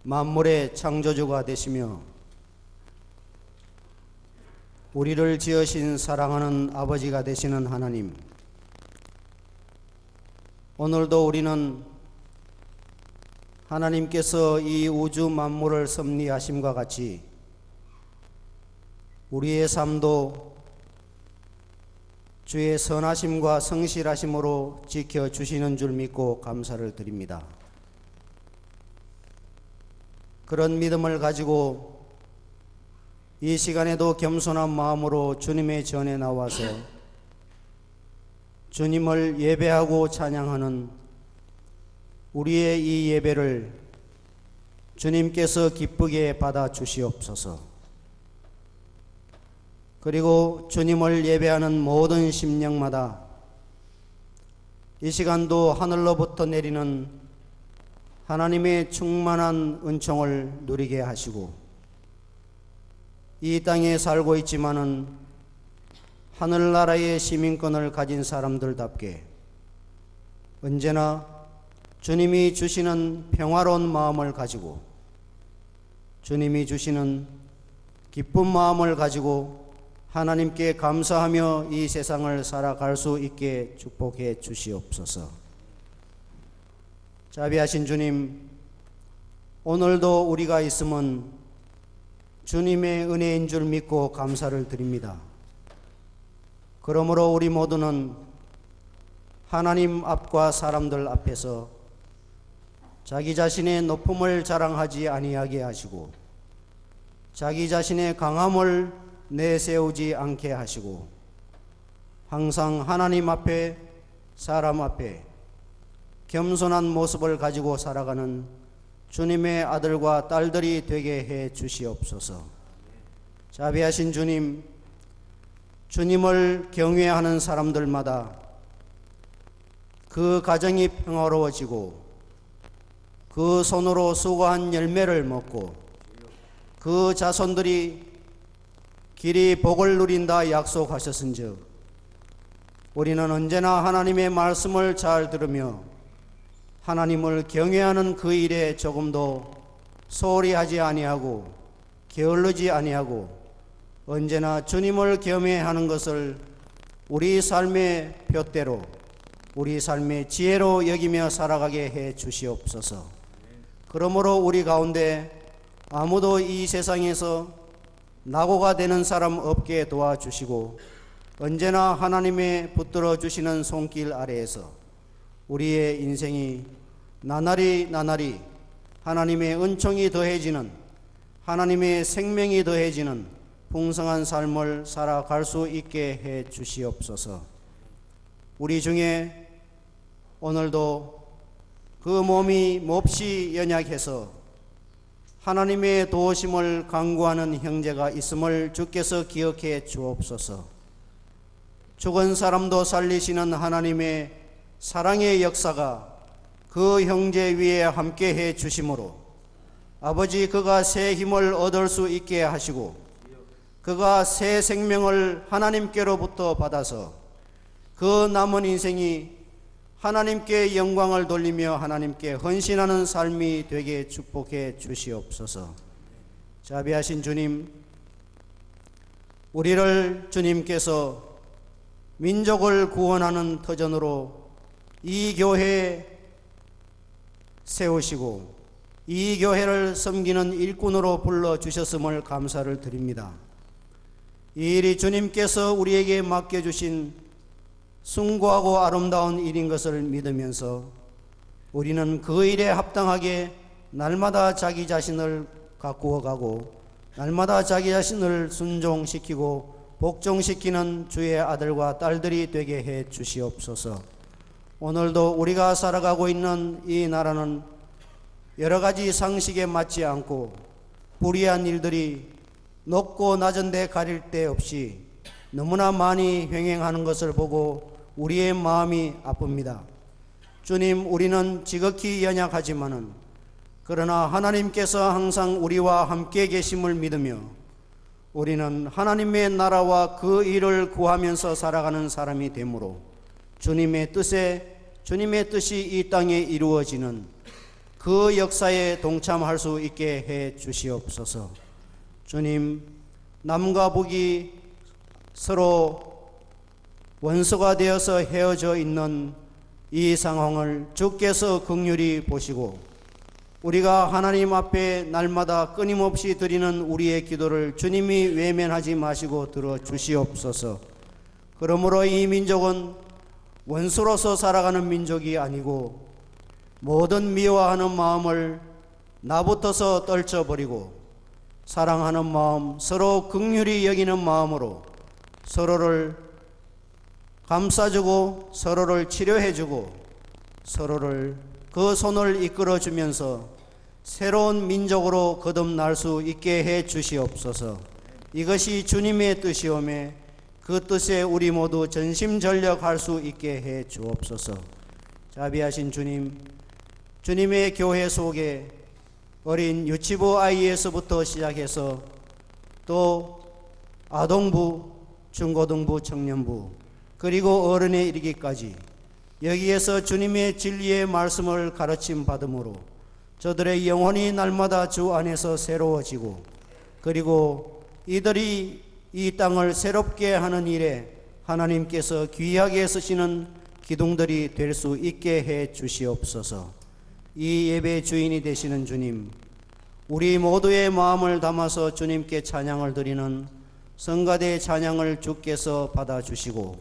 만물의 창조주가 되시며 우리를 지으신 사랑하는 아버지가 되시는 하나님, 오늘도 우리는 하나님께서 이 우주 만물을 섭리하심과 같이 우리의 삶도 주의 선하심과 성실하심으로 지켜주시는 줄 믿고 감사를 드립니다. 그런 믿음을 가지고 이 시간에도 겸손한 마음으로 주님의 전에 나와서 주님을 예배하고 찬양하는 우리의 이 예배를 주님께서 기쁘게 받아 주시옵소서. 그리고 주님을 예배하는 모든 심령마다 이 시간도 하늘로부터 내리는 하나님의 충만한 은총을 누리게 하시고, 이 땅에 살고 있지만은 하늘나라의 시민권을 가진 사람들답게 언제나 주님이 주시는 평화로운 마음을 가지고, 주님이 주시는 기쁜 마음을 가지고 하나님께 감사하며 이 세상을 살아갈 수 있게 축복해 주시옵소서. 자비하신 주님, 오늘도 우리가 있음은 주님의 은혜인 줄 믿고 감사를 드립니다. 그러므로 우리 모두는 하나님 앞과 사람들 앞에서 자기 자신의 높음을 자랑하지 아니하게 하시고, 자기 자신의 강함을 내세우지 않게 하시고, 항상 하나님 앞에, 사람 앞에 겸손한 모습을 가지고 살아가는 주님의 아들과 딸들이 되게 해 주시옵소서. 자비하신 주님, 주님을 경외하는 사람들마다 그 가정이 평화로워지고 그 손으로 수고한 열매를 먹고 그 자손들이 길이 복을 누린다 약속하셨은즉 우리는 언제나 하나님의 말씀을 잘 들으며 하나님을 경외하는 그 일에 조금도 소홀히 하지 아니하고 게을르지 아니하고 언제나 주님을 경외하는 것을 우리 삶의 표대로, 우리 삶의 지혜로 여기며 살아가게 해 주시옵소서. 그러므로 우리 가운데 아무도 이 세상에서 낙오가 되는 사람 없게 도와주시고, 언제나 하나님의 붙들어 주시는 손길 아래에서 우리의 인생이 나날이 하나님의 은총이 더해지는, 하나님의 생명이 더해지는 풍성한 삶을 살아갈 수 있게 해 주시옵소서. 우리 중에 오늘도 그 몸이 몹시 연약해서 하나님의 도우심을 간구하는 형제가 있음을 주께서 기억해 주옵소서. 죽은 사람도 살리시는 하나님의 사랑의 역사가 그 형제 위에 함께 해 주심으로 아버지, 그가 새 힘을 얻을 수 있게 하시고 그가 새 생명을 하나님께로부터 받아서 그 남은 인생이 하나님께 영광을 돌리며 하나님께 헌신하는 삶이 되게 축복해 주시옵소서. 자비하신 주님, 우리를 주님께서 민족을 구원하는 터전으로 이 교회에 세우시고 이 교회를 섬기는 일꾼으로 불러주셨음을 감사를 드립니다. 이 일이 주님께서 우리에게 맡겨주신 숭고하고 아름다운 일인 것을 믿으면서 우리는 그 일에 합당하게 날마다 자기 자신을 가꾸어 가고 날마다 자기 자신을 순종시키고 복종시키는 주의 아들과 딸들이 되게 해 주시옵소서. 오늘도 우리가 살아가고 있는 이 나라는 여러 가지 상식에 맞지 않고 불의한 일들이 높고 낮은 데 가릴 데 없이 너무나 많이 횡행하는 것을 보고 우리의 마음이 아픕니다. 주님, 우리는 지극히 연약하지만은 그러나 하나님께서 항상 우리와 함께 계심을 믿으며 우리는 하나님의 나라와 그 일을 구하면서 살아가는 사람이 되므로 주님의 뜻이 이 땅에 이루어지는 그 역사에 동참할 수 있게 해 주시옵소서. 주님, 남과 북이 서로 원수가 되어서 헤어져 있는 이 상황을 주께서 긍휼히 보시고 우리가 하나님 앞에 날마다 끊임없이 드리는 우리의 기도를 주님이 외면하지 마시고 들어 주시옵소서. 그러므로 이 민족은 원수로서 살아가는 민족이 아니고 모든 미워하는 마음을 나부터서 떨쳐버리고 사랑하는 마음, 서로 긍휼히 여기는 마음으로 서로를 감싸주고 서로를 치료해주고 서로를 그 손을 이끌어주면서 새로운 민족으로 거듭날 수 있게 해 주시옵소서. 이것이 주님의 뜻이오매 그 뜻에 우리 모두 전심전력할 수 있게 해 주옵소서. 자비하신 주님, 주님의 교회 속에 어린 유치부 아이에서부터 시작해서 또 아동부, 중고등부, 청년부 그리고 어른에 이르기까지 여기에서 주님의 진리의 말씀을 가르침 받음으로 저들의 영혼이 날마다 주 안에서 새로워지고 그리고 이들이 이 땅을 새롭게 하는 일에 하나님께서 귀하게 쓰시는 기둥들이 될 수 있게 해 주시옵소서. 이 예배의 주인이 되시는 주님, 우리 모두의 마음을 담아서 주님께 찬양을 드리는 성가대 찬양을 주께서 받아주시고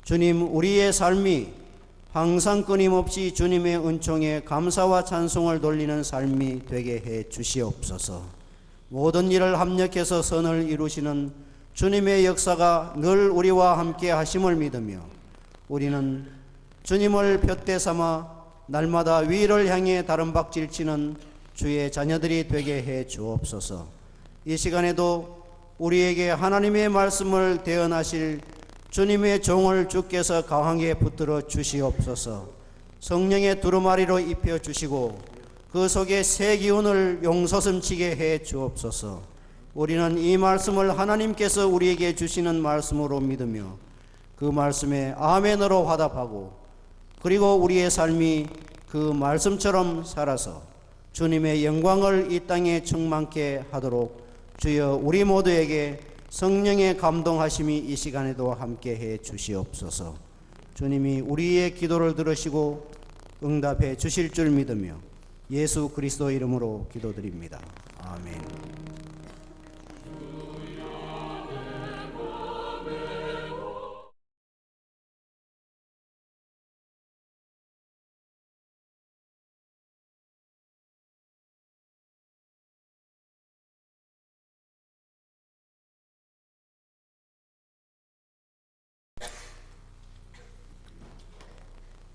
주님, 우리의 삶이 항상 끊임없이 주님의 은총에 감사와 찬송을 돌리는 삶이 되게 해 주시옵소서. 모든 일을 합력해서 선을 이루시는 주님의 역사가 늘 우리와 함께 하심을 믿으며 우리는 주님을 푯대 삼아 날마다 위를 향해 다른박질 치는 주의 자녀들이 되게 해 주옵소서. 이 시간에도 우리에게 하나님의 말씀을 대언하실 주님의 종을 주께서 강하게 붙들어 주시옵소서. 성령의 두루마리로 입혀 주시고 그 속에 새 기운을 용솟음치게 해 주옵소서. 우리는 이 말씀을 하나님께서 우리에게 주시는 말씀으로 믿으며 그 말씀에 아멘으로 화답하고 그리고 우리의 삶이 그 말씀처럼 살아서 주님의 영광을 이 땅에 충만케 하도록 주여 우리 모두에게 성령의 감동하심이 이 시간에도 함께해 주시옵소서. 주님이 우리의 기도를 들으시고 응답해 주실 줄 믿으며 예수 그리스도 이름으로 기도드립니다. 아멘.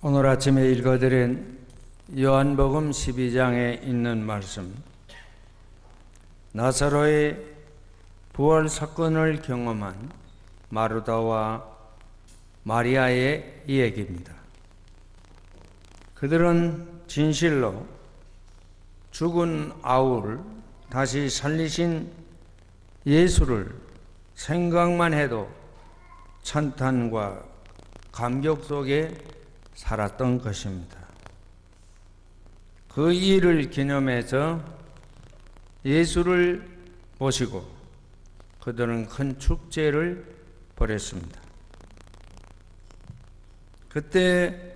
오늘 아침에 읽어드린 요한복음 12장에 있는 말씀, 나사로의 부활 사건을 경험한 마르다와 마리아의 이야기입니다. 그들은 진실로 죽은 아우를 다시 살리신 예수를 생각만 해도 찬탄과 감격 속에 살았던 것입니다. 그 일을 기념해서 예수를 모시고 그들은 큰 축제를 벌였습니다. 그때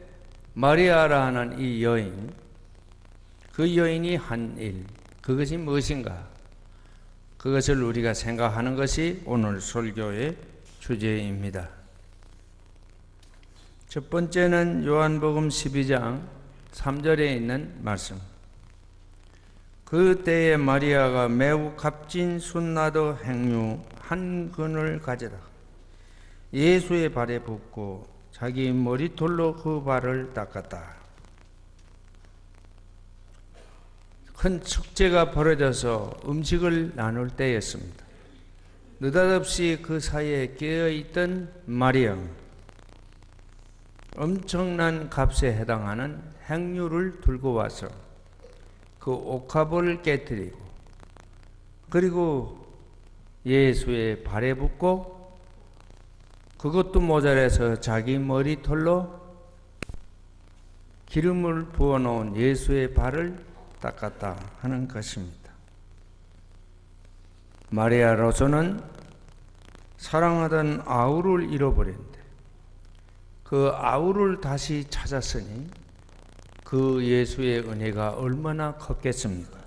마리아라 하는 이 여인, 그 여인이 한 일, 그것이 무엇인가? 그것을 우리가 생각하는 것이 오늘 설교의 주제입니다. 첫 번째는 요한복음 12장 3절에 있는 말씀. 그때에 마리아가 매우 값진 순나도 행류 한 근을 가져다 예수의 발에 붓고 자기 머리털로 그 발을 닦았다. 큰 축제가 벌어져서 음식을 나눌 때였습니다. 느닷없이 그 사이에 깨어있던 마리아, 엄청난 값에 해당하는 행류를 들고 와서 그 옥합을 깨뜨리고 그리고 예수의 발에 붓고 그것도 모자라서 자기 머리털로 기름을 부어놓은 예수의 발을 닦았다 하는 것입니다. 마리아로서는 사랑하던 아우를 잃어버렸는데 그 아우를 다시 찾았으니 그 예수의 은혜가 얼마나 컸겠습니까?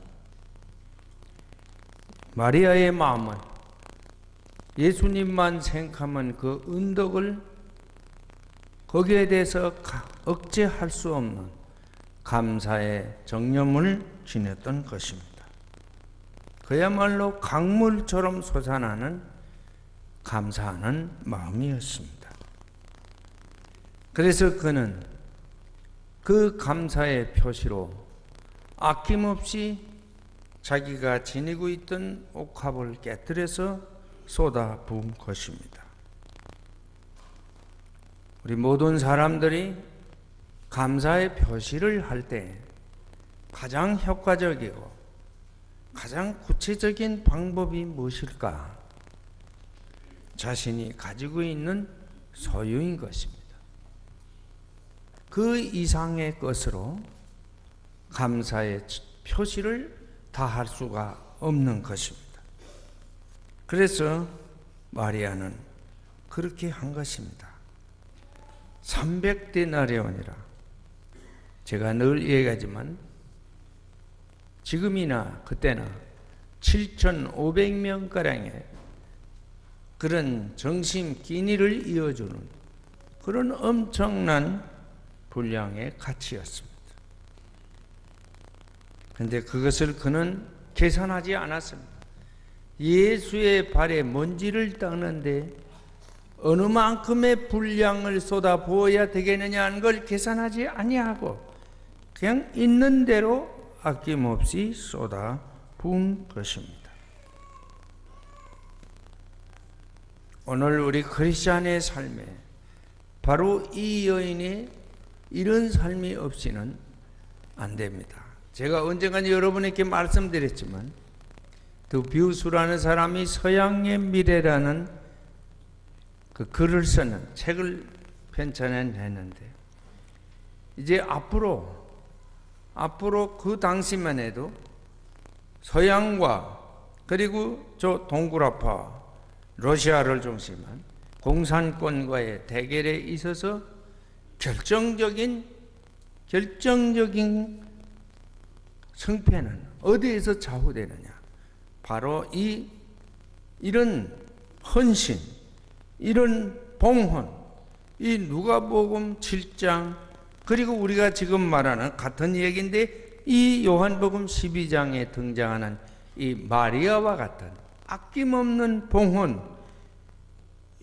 마리아의 마음은 예수님만 생각하면 그 은덕을 거기에 대해서 억제할 수 없는 감사의 정념을 지녔던 것입니다. 그야말로 강물처럼 솟아나는 감사하는 마음이었습니다. 그래서 그는 그 감사의 표시로 아낌없이 자기가 지니고 있던 옥합을 깨뜨려서 쏟아 부은 것입니다. 우리 모든 사람들이 감사의 표시를 할 때 가장 효과적이고 가장 구체적인 방법이 무엇일까? 자신이 가지고 있는 소유인 것입니다. 그 이상의 것으로 감사의 표시를 다할 수가 없는 것입니다. 그래서 마리아는 그렇게 한 것입니다. 300데나리온이라 제가 늘 얘기하지만 지금이나 그때나 7,500명가량의 그런 정신 끼니를 이어주는 그런 엄청난 분량의 가치였습니다. 그런데 그것을 그는 계산하지 않았습니다. 예수의 발에 먼지를 닦는데 어느 만큼의 분량을 쏟아 부어야 되겠느냐 하는 걸 계산하지 아니하고 그냥 있는 대로 아낌없이 쏟아 부은 것입니다. 오늘 우리 크리스찬의 삶에 바로 이 여인의 이런 삶이 없이는 안 됩니다. 제가 언젠가 여러분에게 말씀드렸지만 드 뷰스라는 사람이 서양의 미래라는 그 글을 쓰는 책을 편찬했는데 이제 앞으로 그 당시만 해도 서양과 그리고 저 동구라파 러시아를 중심한 공산권과의 대결에 있어서 결정적인 승패는 어디에서 좌우되느냐? 바로 이런 헌신, 이런 봉헌, 이 누가복음 7장 그리고 우리가 지금 말하는 같은 얘기인데 이 요한복음 12장에 등장하는 이 마리아와 같은 아낌없는 봉헌,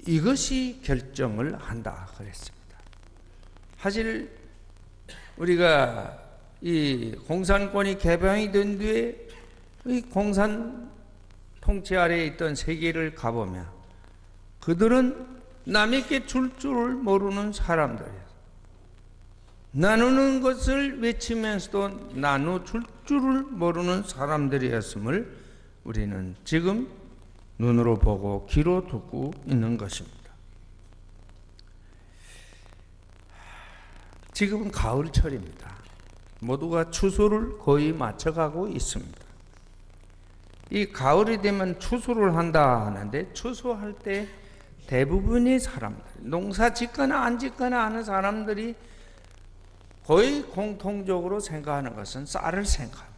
이것이 결정을 한다 그랬습니다. 사실 우리가 이 공산권이 개방이 된 뒤에 이 공산 통치 아래에 있던 세계를 가보면 그들은 남에게 줄 줄을 모르는 사람들이에요. 나누는 것을 외치면서도 나눠줄 줄을 모르는 사람들이었음을 우리는 지금 눈으로 보고 귀로 듣고 있는 것입니다. 지금은 가을철입니다. 모두가 추수를 거의 마쳐가고 있습니다. 이 가을이 되면 추수를 한다 하는데 추수할 때 대부분의 사람들, 농사 짓거나 안 짓거나 하는 사람들이 거의 공통적으로 생각하는 것은 쌀을 생각합니다.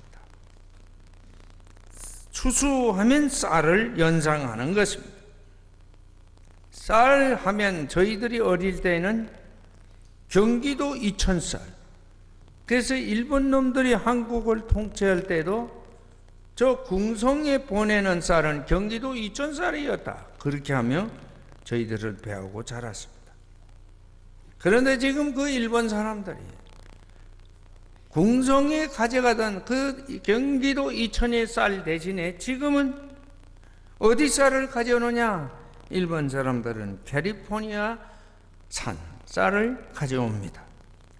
추수하면 쌀을 연상하는 것입니다. 쌀 하면 저희들이 어릴 때는 경기도 이천쌀, 그래서 일본 놈들이 한국을 통치할 때도 저 궁성에 보내는 쌀은 경기도 이천쌀이었다, 그렇게 하며 저희들을 배우고 자랐습니다. 그런데 지금 그 일본 사람들이 궁성에 가져가던 그 경기도 이천의 쌀 대신에 지금은 어디 쌀을 가져오느냐? 일본 사람들은 캘리포니아 산 쌀을 가져옵니다.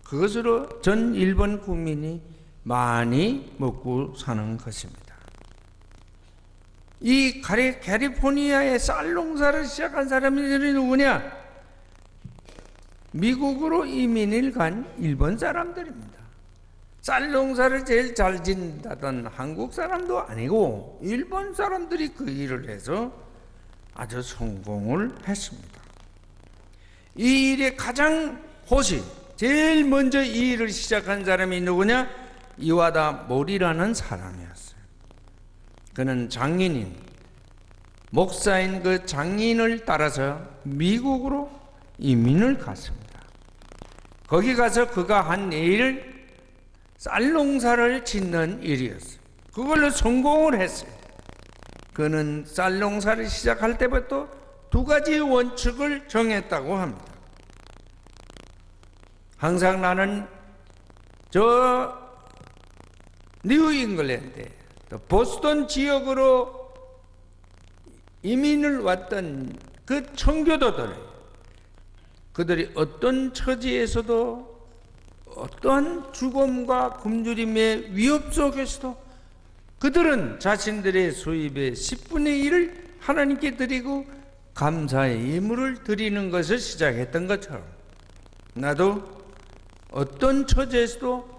그것으로 전 일본 국민이 많이 먹고 사는 것입니다. 이 캘리포니아에 쌀 농사를 시작한 사람들이 누구냐? 미국으로 이민을 간 일본 사람들입니다. 쌀 농사를 제일 잘 짓는다던 한국 사람도 아니고 일본 사람들이 그 일을 해서 아주 성공을 했습니다. 이 일의 가장 호시, 제일 먼저 이 일을 시작한 사람이 누구냐? 이와다 모리라는 사람이었어요. 그는 장인인, 목사인 그 장인을 따라서 미국으로 이민을 갔습니다. 거기 가서 그가 한 일을 쌀 농사를 짓는 일이었어요. 그걸로 성공을 했어요. 그는 쌀 농사를 시작할 때부터 두 가지 원칙을 정했다고 합니다. 항상 나는 저 뉴잉글랜드, 보스턴 지역으로 이민을 왔던 그 청교도들, 그들이 어떤 처지에서도 어떠한 죽음과 굶주림의 위협 속에서도 그들은 자신들의 수입의 10분의 1을 하나님께 드리고 감사의 예물을 드리는 것을 시작했던 것처럼 나도 어떤 처지에서도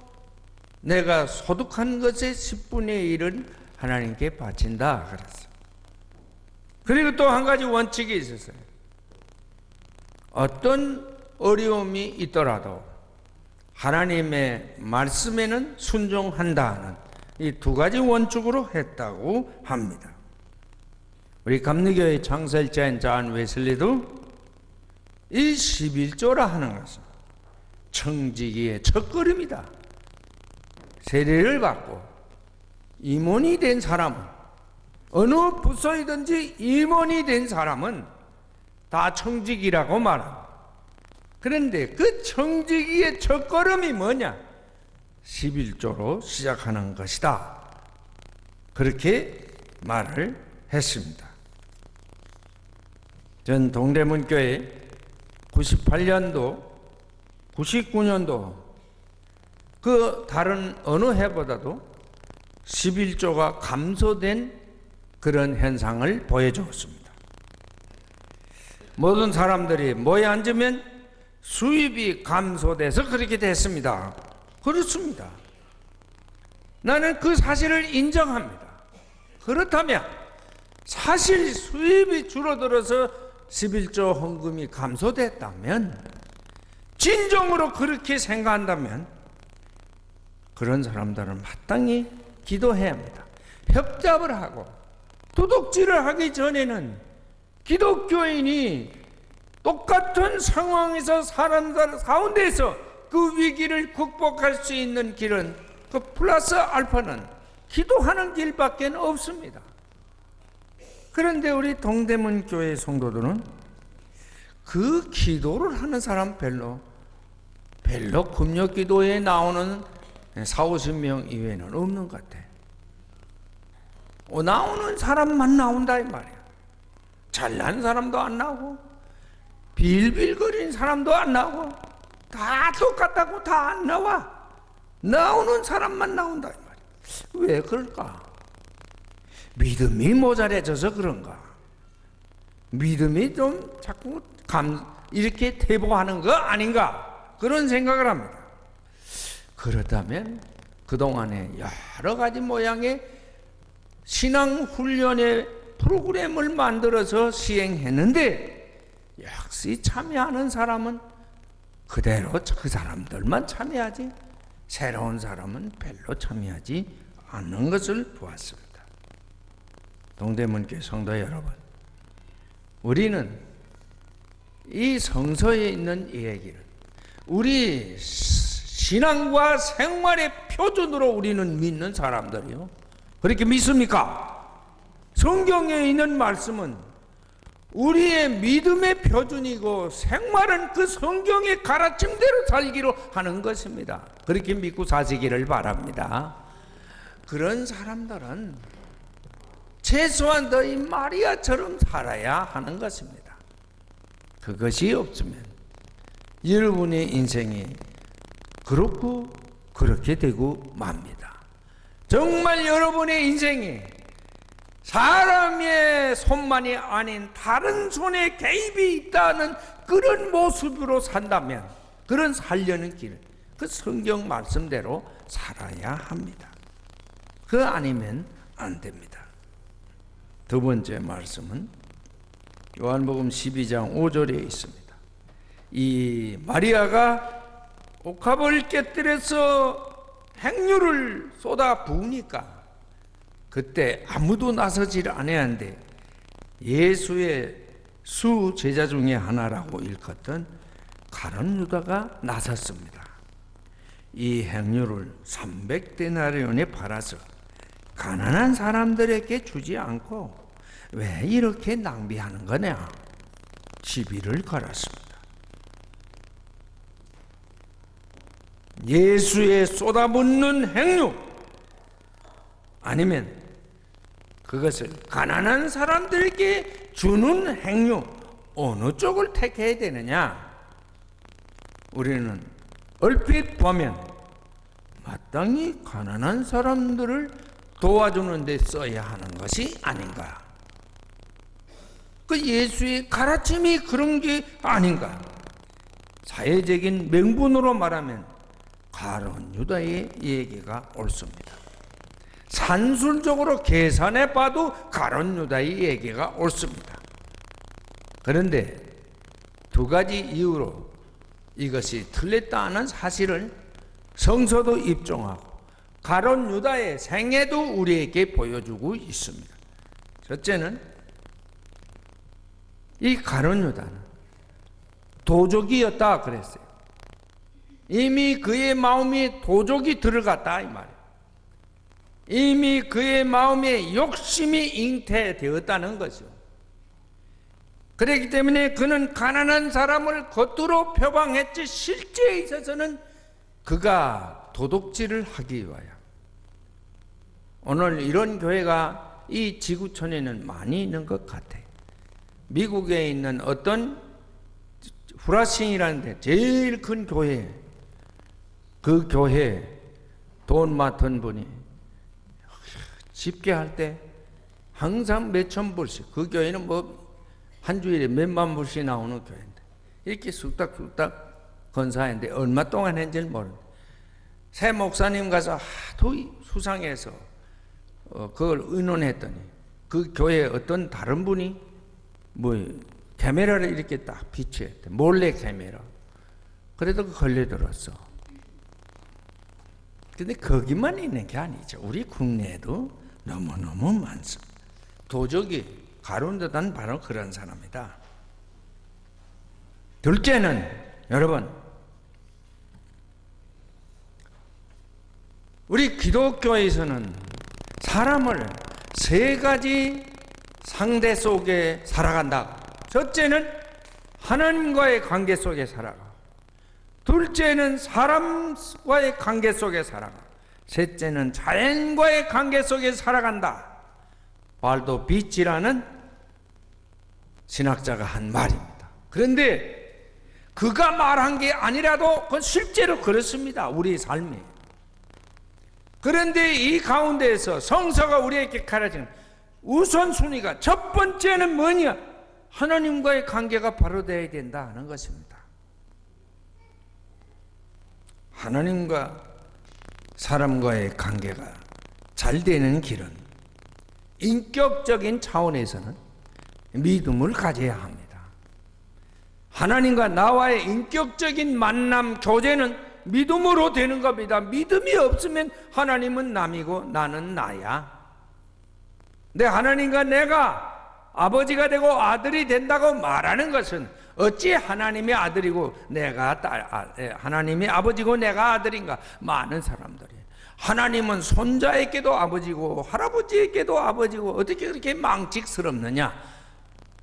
내가 소득한 것의 10분의 1은 하나님께 바친다 그랬어요. 그리고 또 한 가지 원칙이 있었어요. 어떤 어려움이 있더라도 하나님의 말씀에는 순종한다는 이 두 가지 원칙으로 했다고 합니다. 우리 감리교의 창설자인 존 웨슬리도 이 11조라 하는 것은 청지기의 첫걸음이다. 세례를 받고 임원이 된 사람은, 어느 부서이든지 임원이 된 사람은 다 청지기라고 말합니다. 그런데 그 청지기의 첫걸음이 뭐냐? 11조로 시작하는 것이다. 그렇게 말을 했습니다. 전 동대문교회 98년도, 99년도 그 다른 어느 해보다도 11조가 감소된 그런 현상을 보여주었습니다. 모든 사람들이 모여 앉으면 수입이 감소돼서 그렇게 됐습니다. 그렇습니다. 나는 그 사실을 인정합니다. 그렇다면 사실 수입이 줄어들어서 11조 헌금이 감소됐다면, 진정으로 그렇게 생각한다면 그런 사람들은 마땅히 기도해야 합니다. 협잡을 하고 도둑질을 하기 전에는 기독교인이 똑같은 상황에서 사람들 가운데서 그 위기를 극복할 수 있는 길은, 그 플러스 알파는 기도하는 길밖에 없습니다. 그런데 우리 동대문 교회 성도들은 그 기도를 하는 사람 별로 금요 기도에 나오는 40-50명 이외에는 없는 것 같아. 나오는 사람만 나온다 이 말이야. 잘난 사람도 안 나오고 빌빌거리는 사람도 안 나오고 다 똑같다고 다 안 나와. 나오는 사람만 나온다 이 말이야. 왜 그럴까? 믿음이 모자라져서 그런가? 믿음이 좀 자꾸 이렇게 퇴보하는 거 아닌가? 그런 생각을 합니다. 그렇다면 그동안에 여러 가지 모양의 신앙훈련의 프로그램을 만들어서 시행했는데 역시 참여하는 사람은 그대로 그 사람들만 참여하지 새로운 사람은 별로 참여하지 않는 것을 보았습니다. 동대문교회 성도 여러분, 우리는 이 성서에 있는 이 얘기를 우리 신앙과 생활의 표준으로 우리는 믿는 사람들이요. 그렇게 믿습니까? 성경에 있는 말씀은 우리의 믿음의 표준이고 생활은 그 성경의 가르침대로 살기로 하는 것입니다. 그렇게 믿고 사시기를 바랍니다. 그런 사람들은 최소한 너희 마리아처럼 살아야 하는 것입니다. 그것이 없으면 여러분의 인생이 그렇게 되고 맙니다. 정말 여러분의 인생이 사람의 손만이 아닌 다른 손에 개입이 있다는 그런 모습으로 산다면, 그런 살려는 길, 그 성경 말씀대로 살아야 합니다. 그 아니면 안 됩니다. 두 번째 말씀은 요한복음 12장 5절에 있습니다. 이 마리아가 옥합을 깨뜨려서 행류를 쏟아 부으니까 그때 아무도 나서질 않았는데 예수의 수 제자 중에 하나라고 일컫던 가룟 유다가 나섰습니다. 이 행류를 300데나리온에 팔아서 가난한 사람들에게 주지 않고 왜 이렇게 낭비하는 거냐? 시비를 걸었습니다. 예수의 쏟아붓는 행류, 아니면 그것을 가난한 사람들에게 주는 행류, 어느 쪽을 택해야 되느냐? 우리는 얼핏 보면 마땅히 가난한 사람들을 도와주는 데 써야 하는 것이 아닌가? 그 예수의 가르침이 그런 게 아닌가? 사회적인 명분으로 말하면 가룟 유다의 얘기가 옳습니다. 산술적으로 계산해 봐도 가룟 유다의 얘기가 옳습니다. 그런데 두 가지 이유로 이것이 틀렸다는 사실을 성서도 입증하고 가룟 유다의 생애도 우리에게 보여주고 있습니다. 첫째는 이 가룟 유다는 도적이었다 그랬어요. 이미 그의 마음이 도적이 들어갔다 이 말이에요. 이미 그의 마음에 욕심이 잉태되었다는 것이죠. 그렇기 때문에 그는 가난한 사람을 겉으로 표방했지 실제에 있어서는 그가 도둑질을 하기 위하여. 오늘 이런 교회가 이 지구촌에는 많이 있는 것 같아요. 미국에 있는 어떤 후라싱이라는 데 제일 큰 교회, 그 교회 돈 맡은 분이 집계할 때 항상 몇천 불씩, 그 교회는 뭐 한 주일에 몇만 불씩 나오는 교회인데 이렇게 쑥닥쑥닥 건사했는데 얼마 동안 했는지는 모르는데 새 목사님 가서 하도 수상해서 그걸 의논했더니 그 교회 어떤 다른 분이 뭐 카메라를 이렇게 딱 비추했대. 몰래 카메라. 그래도 걸려들었어. 근데 거기만 있는 게 아니죠. 우리 국내에도 너무너무 많습니다. 도적이 가룟 유다는 바로 그런 사람이다. 둘째는 여러분, 우리 기독교에서는 사람을 세 가지 상대 속에 살아간다. 첫째는 하나님과의 관계 속에 살아가. 둘째는 사람과의 관계 속에 살아가. 셋째는 자연과의 관계 속에 살아간다. 발도 비치라는 신학자가 한 말입니다. 그런데 그가 말한 게 아니라도 그건 실제로 그렇습니다. 우리의 삶이. 그런데 이 가운데에서 성서가 우리에게 가르치는 우선순위가 첫 번째는 뭐냐? 하나님과의 관계가 바로 되어야 된다 하는 것입니다. 하나님과 사람과의 관계가 잘 되는 길은 인격적인 차원에서는 믿음을 가져야 합니다. 하나님과 나와의 인격적인 만남, 교제는 믿음으로 되는 겁니다. 믿음이 없으면 하나님은 남이고 나는 나야. 근데 하나님과 내가 아버지가 되고 아들이 된다고 말하는 것은 어찌 하나님의 아들이고 내가 하나님의 아버지고 내가 아들인가? 많은 사람들이 하나님은 손자에게도 아버지고 할아버지에게도 아버지고 어떻게 그렇게 망측스럽느냐?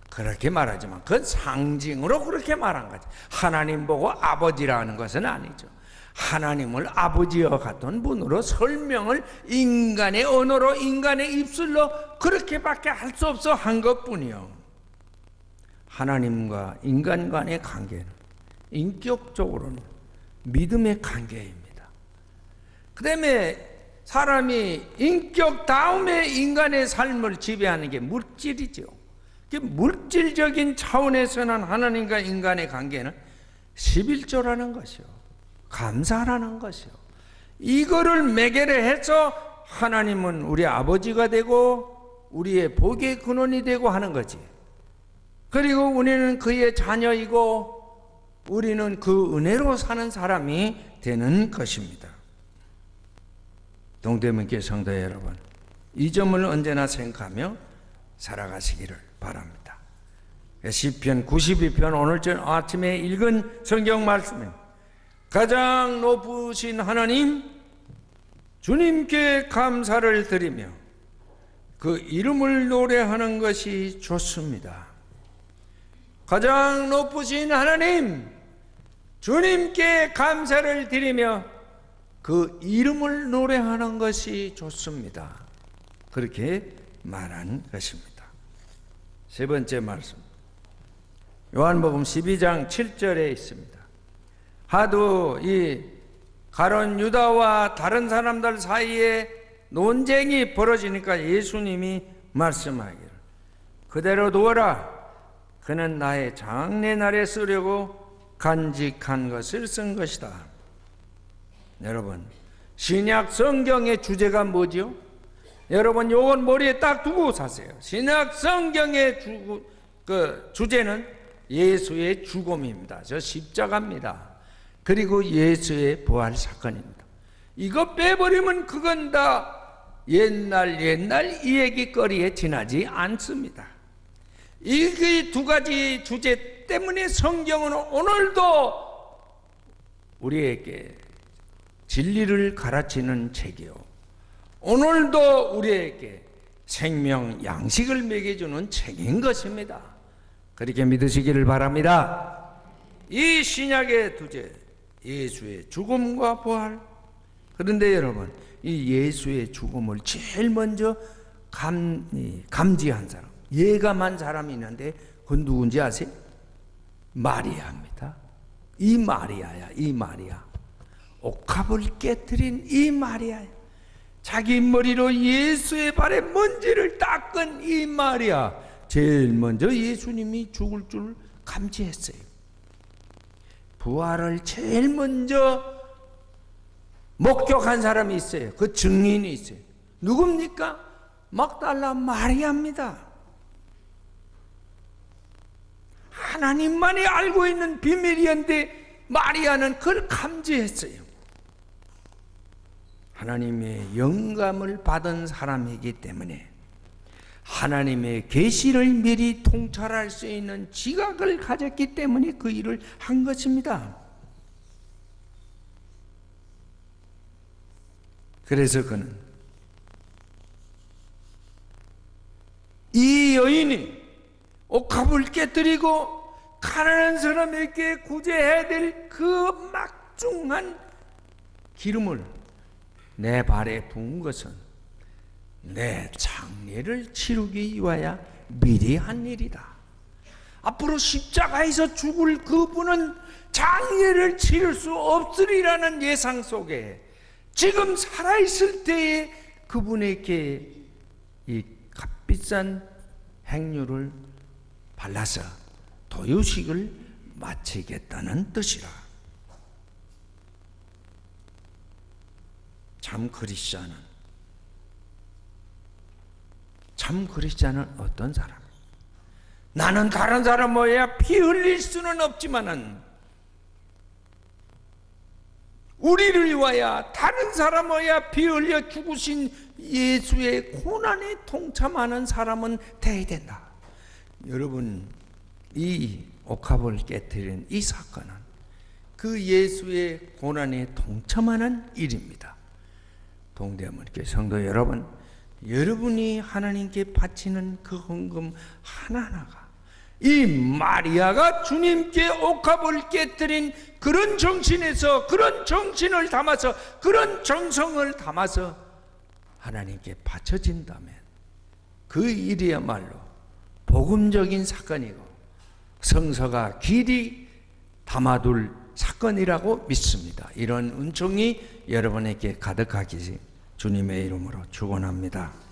그렇게 말하지만 그건 상징으로 그렇게 말한 거지. 하나님 보고 아버지라는 것은 아니죠. 하나님을 아버지와 같은 분으로 설명을 인간의 언어로 인간의 입술로 그렇게밖에 할 수 없어 한 것뿐이요. 하나님과 인간 간의 관계는 인격적으로는 믿음의 관계입니다. 그 다음에 사람이 인격 다음에 인간의 삶을 지배하는 게 물질이죠. 물질적인 차원에서는 하나님과 인간의 관계는 11조라는 것이요, 감사라는 것이요, 이거를 매개로 해서 하나님은 우리 아버지가 되고 우리의 복의 근원이 되고 하는 거지. 그리고 우리는 그의 자녀이고 우리는 그 은혜로 사는 사람이 되는 것입니다. 동대문교회 성도 여러분, 이 점을 언제나 생각하며 살아가시기를 바랍니다. 시편 92편 오늘 아침에 읽은 성경 말씀에 가장 높으신 하나님 주님께 감사를 드리며 그 이름을 노래하는 것이 좋습니다. 가장 높으신 하나님 주님께 감사를 드리며 그 이름을 노래하는 것이 좋습니다. 그렇게 말한 것입니다. 세 번째 말씀, 요한복음 12장 7절에 있습니다. 하도 이 가룟 유다와 다른 사람들 사이에 논쟁이 벌어지니까 예수님이 말씀하기를 그대로 두어라. 그는 나의 장례날에 쓰려고 간직한 것을 쓴 것이다. 여러분, 신약 성경의 주제가 뭐죠? 여러분, 요건 머리에 딱 두고 사세요. 신약 성경의 주제는 예수의 죽음입니다. 저 십자가입니다. 그리고 예수의 부활 사건입니다. 이거 빼버리면 그건 다 옛날 이 얘기거리에 지나지 않습니다. 이 두 가지 주제 때문에 성경은 오늘도 우리에게 진리를 가르치는 책이요, 오늘도 우리에게 생명 양식을 먹여주는 책인 것입니다. 그렇게 믿으시기를 바랍니다. 이 신약의 주제, 예수의 죽음과 부활. 그런데 여러분, 이 예수의 죽음을 제일 먼저 감지한 사람, 예감한 사람이 있는데 그건 누군지 아세요? 마리아입니다. 이 마리아야, 이 마리아. 옥합을 깨뜨린 이 마리아야. 자기 머리로 예수의 발에 먼지를 닦은 이 마리아. 제일 먼저 예수님이 죽을 줄 감지했어요. 부활을 제일 먼저 목격한 사람이 있어요. 그 증인이 있어요. 누굽니까? 막달라 마리아입니다. 하나님만이 알고 있는 비밀이었는데 마리아는 그걸 감지했어요. 하나님의 영감을 받은 사람이기 때문에 하나님의 계시를 미리 통찰할 수 있는 지각을 가졌기 때문에 그 일을 한 것입니다. 그래서 그는 이 여인이 옥합을 깨뜨리고 가난한 사람에게 구제해야 될 그 막중한 기름을 내 발에 부은 것은 내 장례를 치르기 위하여 미리 한 일이다. 앞으로 십자가에서 죽을 그분은 장례를 치를 수 없으리라는 예상 속에 지금 살아있을 때에 그분에게 이 값비싼 행유를 발라서 도유식을 마치겠다는 뜻이라. 참 그리스도는 어떤 사람? 나는 다른 사람 뭐야 피 흘릴 수는 없지만은 우리를 위하여 다른 사람 뭐야 피 흘려 죽으신 예수의 고난에 동참하는 사람은 돼야 된다. 여러분, 이 옥합을 깨뜨린 이 사건은 그 예수의 고난에 동참하는 일입니다. 동대문교회 성도 여러분, 여러분이 하나님께 바치는 그 헌금 하나하나가 이 마리아가 주님께 옥합을 깨뜨린 그런 정신에서, 그런 정신을 담아서, 그런 정성을 담아서 하나님께 바쳐진다면 그 일이야말로 복음적인 사건이고 성서가 길이 담아둘 사건이라고 믿습니다. 이런 은총이 여러분에게 가득하기 주님의 이름으로 축원합니다.